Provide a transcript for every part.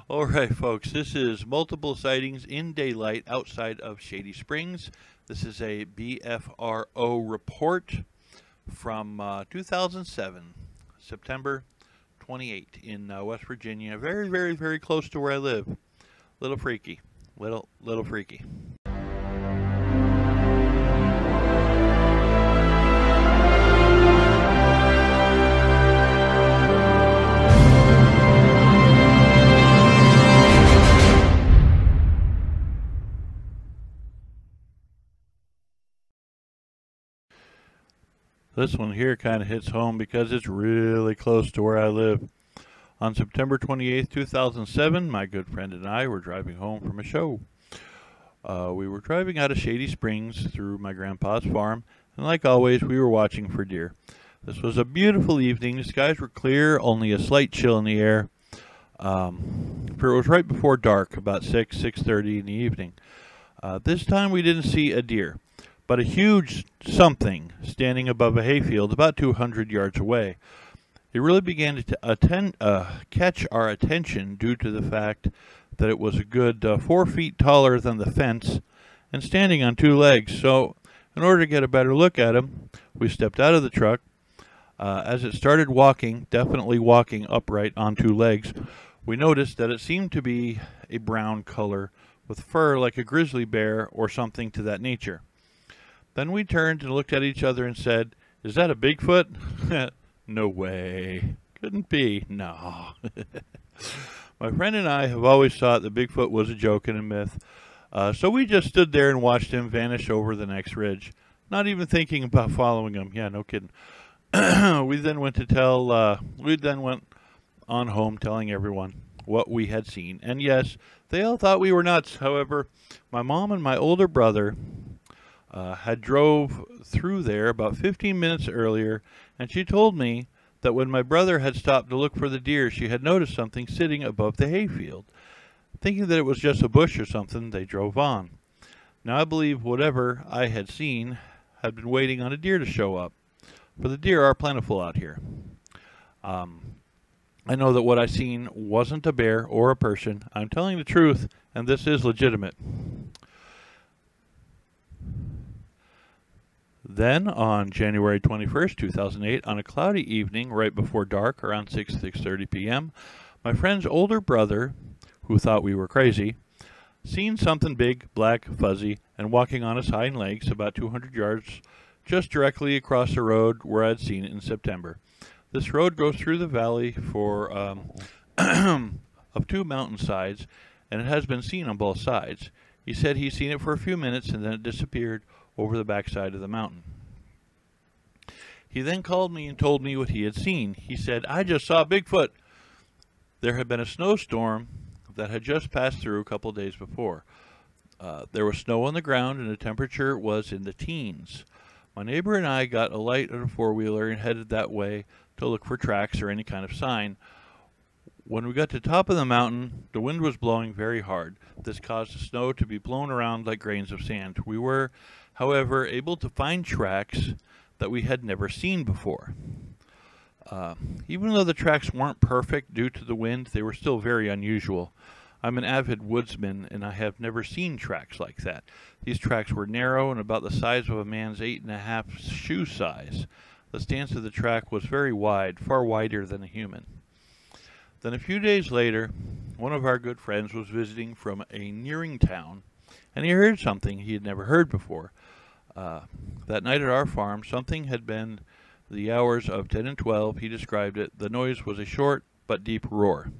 All right, folks, this is multiple sightings in daylight outside of Shady Springs. This is a BFRO report from 2007, September 28 in West Virginia. Very, very, very close to where I live. Little freaky. Little freaky. This one here kind of hits home because it's really close to where I live. On September 28th, 2007, my good friend and I were driving home from a show. We were driving out of Shady Springs through my grandpa's farm, and like always, we were watching for deer. This was a beautiful evening. The skies were clear, only a slight chill in the air. For it was right before dark, about 6:30 in the evening. This time we didn't see a deer, but a huge something standing above a hayfield about 200 yards away. It really began to catch our attention due to the fact that it was a good 4 feet taller than the fence and standing on two legs. So in order to get a better look at him, we stepped out of the truck. As it started walking, definitely walking upright on two legs, we noticed that it seemed to be a brown color with fur like a grizzly bear or something to that nature. Then we turned and looked at each other and said, "Is that a Bigfoot?" No way. Couldn't be. No. My friend and I have always thought that Bigfoot was a joke and a myth, so we just stood there and watched him vanish over the next ridge, not even thinking about following him. Yeah, no kidding. We then went on home telling everyone what we had seen. And yes, they all thought we were nuts. However, my mom and my older brother had drove through there about 15 minutes earlier, and she told me that when my brother had stopped to look for the deer, she had noticed something sitting above the hayfield. Thinking that it was just a bush or something, they drove on. Now I believe whatever I had seen had been waiting on a deer to show up, for the deer are plentiful out here. I know that what I seen wasn't a bear or a person. I'm telling the truth, and this is legitimate. Then, on January 21st, 2008, on a cloudy evening right before dark, around 6:30 p.m., my friend's older brother, who thought we were crazy, seen something big, black, fuzzy, and walking on its hind legs about 200 yards just directly across the road where I'd seen it in September. This road goes through the valley for of two mountainsides, and it has been seen on both sides. He said he's seen it for a few minutes, and then it disappeared over the backside of the mountain. He then called me and told me what he had seen. He said, "I just saw Bigfoot." There had been a snowstorm that had just passed through a couple days before. There was snow on the ground and the temperature was in the teens. My neighbor and I got a light on a four-wheeler and headed that way to look for tracks or any kind of sign. When we got to the top of the mountain, the wind was blowing very hard. This caused the snow to be blown around like grains of sand. We were, however, able to find tracks that we had never seen before. Even though the tracks weren't perfect due to the wind, they were still very unusual. I'm an avid woodsman, and I have never seen tracks like that. These tracks were narrow and about the size of a man's 8.5 shoe size. The stance of the track was very wide, far wider than a human. Then a few days later, one of our good friends was visiting from a nearing town, and he heard something he had never heard before. That night at our farm, something had been the hours of 10 and 12. He described it. The noise was a short but deep roar.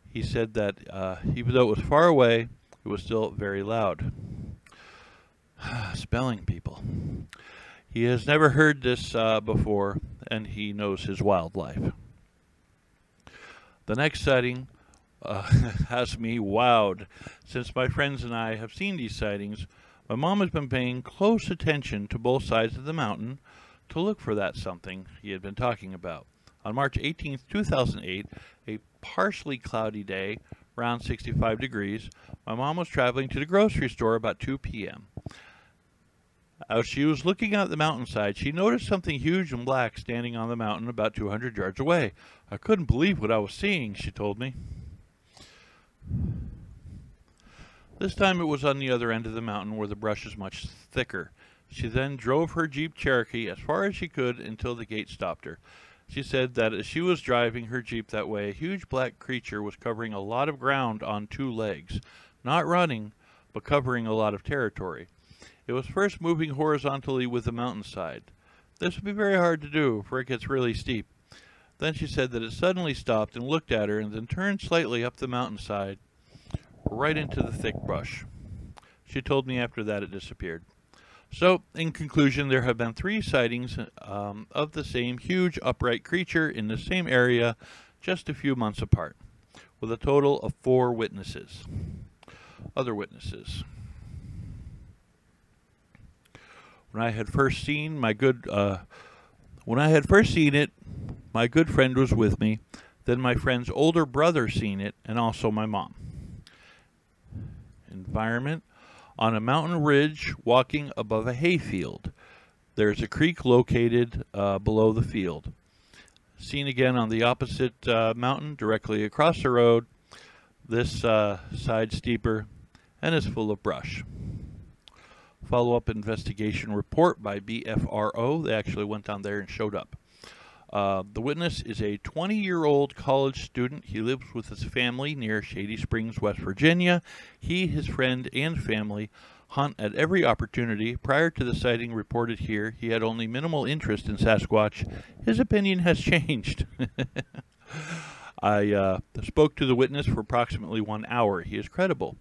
He said that even though it was far away, it was still very loud. Spelling people. He has never heard this before, and he knows his wildlife. The next sighting has me wowed. Since my friends and I have seen these sightings, my mom has been paying close attention to both sides of the mountain to look for that something he had been talking about. On March 18th, 2008, a partially cloudy day, around 65 degrees, my mom was traveling to the grocery store about 2 p.m. As she was looking out the mountainside, she noticed something huge and black standing on the mountain about 200 yards away. I couldn't believe what I was seeing, she told me. This time it was on the other end of the mountain where the brush is much thicker. She then drove her Jeep Cherokee as far as she could until the gate stopped her. She said that as she was driving her Jeep that way, a huge black creature was covering a lot of ground on two legs. Not running, but covering a lot of territory. It was first moving horizontally with the mountainside. This would be very hard to do, for it gets really steep. Then she said that it suddenly stopped and looked at her and then turned slightly up the mountainside, right into the thick brush. She told me after that it disappeared. So, in conclusion, there have been 3 sightings of the same huge upright creature in the same area just a few months apart, with a total of 4 witnesses. Other witnesses. When I had first seen it, my good friend was with me. Then my friend's older brother seen it, and also my mom. Environment. On a mountain ridge walking above a hayfield. There's a creek located below the field. Seen again on the opposite mountain directly across the road. This side steeper and is full of brush. Follow-up investigation report by BFRO. They actually went down there and showed up. The witness is a 20-year-old college student. He lives with his family near Shady Springs, West Virginia. He, his friend, and family hunt at every opportunity. Prior to the sighting reported here, he had only minimal interest in Sasquatch. His opinion has changed. I spoke to the witness for approximately 1 hour. He is credible.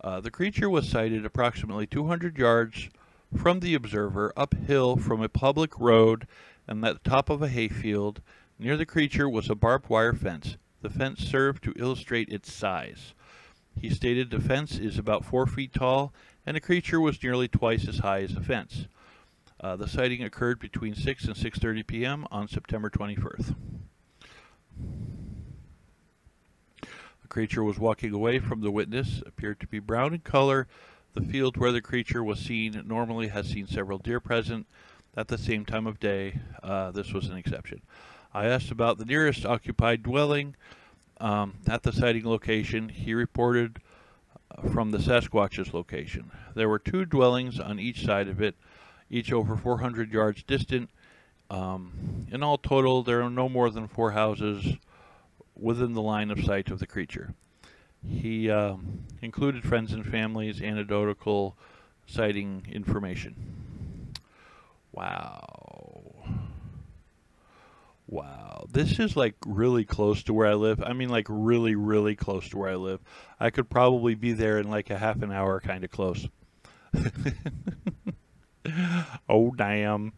The creature was sighted approximately 200 yards from the observer, uphill from a public road and at the top of a hayfield. Near the creature was a barbed wire fence. The fence served to illustrate its size. He stated the fence is about 4 feet tall, and the creature was nearly twice as high as the fence. The sighting occurred between 6 and 6:30 p.m. on September 21st. The creature was walking away from the witness, appeared to be brown in color. The field where the creature was seen normally has seen several deer present at the same time of day. This was an exception. I asked about the nearest occupied dwelling at the sighting location. He reported from the Sasquatch's location. There were 2 dwellings on each side of it, each over 400 yards distant. In all total, there are no more than 4 houses within the line of sight of the creature. He included friends and families, anecdotal sighting information. Wow. Wow. This is like really close to where I live. I mean, like really, really close to where I live. I could probably be there in like a half an hour, kind of close. Oh, damn.